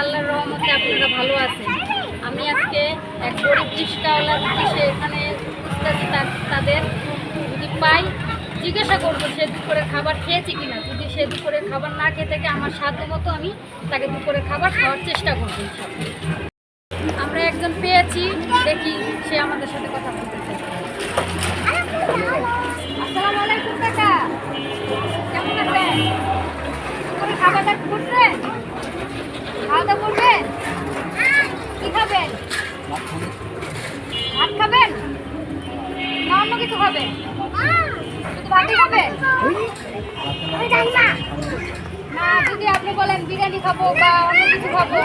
আল্লাহর রহমতে আপনারা ভালো আছেন। আমি আজকে এক গরিব রিক্সাওয়ালার অফিসে এখানে খুঁজতেছি, তাদের যদি পাই জিজ্ঞাসা করবো সে দুপুরের খাবার খেয়েছে কিনা। যদি সে দুপুরের খাবার না খেয়ে থাকে আমার সাধ্য মতো আমি তাকে দুপুরের খাবার খাওয়ার চেষ্টা করবো। আমরা একজন পেয়েছি, দেখি সে আমাদের সাথে কথা বলতে চাই। আসসালামু আলাইকুম কাকা, কেমন আছেন? দুপুরের খাবারটা করছেন? খাওয়া দাওয়া করবেন? কি খাবেন? ভাত খাবেন না অন্য কিছু খাবেন? শুধু ভাতই খাবেন না? যদি আপনি বলেন বিরিয়ানি খাবো বা অন্য কিছু খাবো,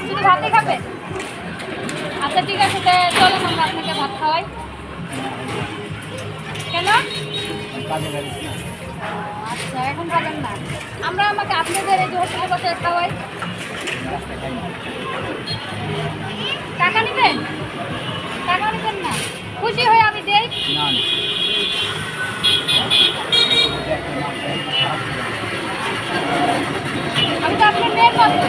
শুধু ভাতই খাবেন? আচ্ছা ঠিক আছে, চলেন আমরা আপনাকে ভাত খাওয়াই। কেন? আচ্ছা এখন খাবেন না, আমরা আপনাদের এই যে হোটেলে বসে খাওয়াই। টাকা নেবেন? টাকা নেবেন না? খুশি হয়ে আমি দেই। আমি তো আপনার মেয়ের মতো।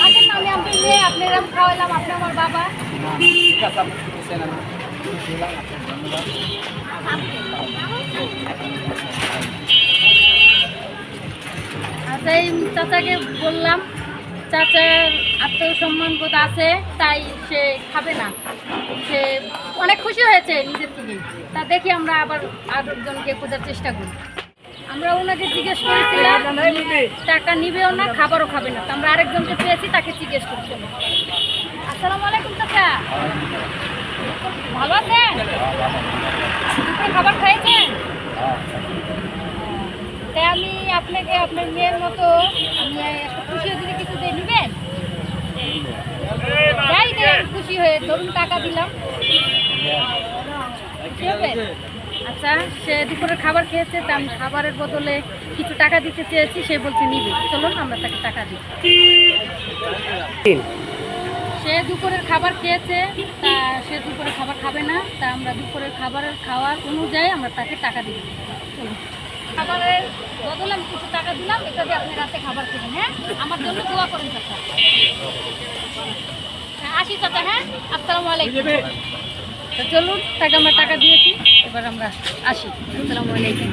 আসেন না, আমি আপনার মেয়ে, আপনার আমি খাওয়াইলাম, আপনি আমার বাবা। আচ্ছা এই চাচাকে বললাম, চাচার আত্মসম্মান বোধ আছে তাই সে খাবে না, সে অনেক খুশি হয়েছে নিজের থেকে। তা দেখি আমরা আবার আরেকজনকে খোঁজার চেষ্টা করি। আমরা ওনাকে জিজ্ঞেস করেছিলাম টাকা নিবেও না খাবারও খাবে না, তো আমরা আরেকজনকে পেয়েছি, তাকে জিজ্ঞেস করছিলাম। আসসালামু আলাইকুম চাচা, ভালো আছেন? দুপুরে খাবার খেয়েছেন? তাই আমি আপনাকে আপনার মেয়ের মতো আমি একটা খুশি হয়ে কিছু দিয়ে নেবেন? যাই দেন খুশি হয়ে, ধরুন টাকা দিলাম। আচ্ছা সে দুপুরে খাবার খেয়েছে, তা আমি খাবারের বদলে কিছু টাকা দিতে চেয়েছি, সে বলছে নিবে। চলুন আমরা তাকে টাকা দিই। সে দুপুরের খাবার খেয়েছে, তা সে দুপুরে খাবার খাবে না, তা আমরা দুপুরের খাওয়ার অনুযায়ী আমরা তাকে টাকা দিব। চলুন, খাবারের বদলে আমি কিছু টাকা দিলাম, এটা দিয়ে আপনি রাতে খাবার খেবেন। হ্যাঁ, আমার জন্য দোয়া করেন চাচা। হ্যাঁ আসি চাচা। হ্যাঁ আসসালামু আলাইকুম। চলুন তাকে আমরা টাকা দিয়েছি, এবার আমরা আসি। আসসালামু আলাইকুম।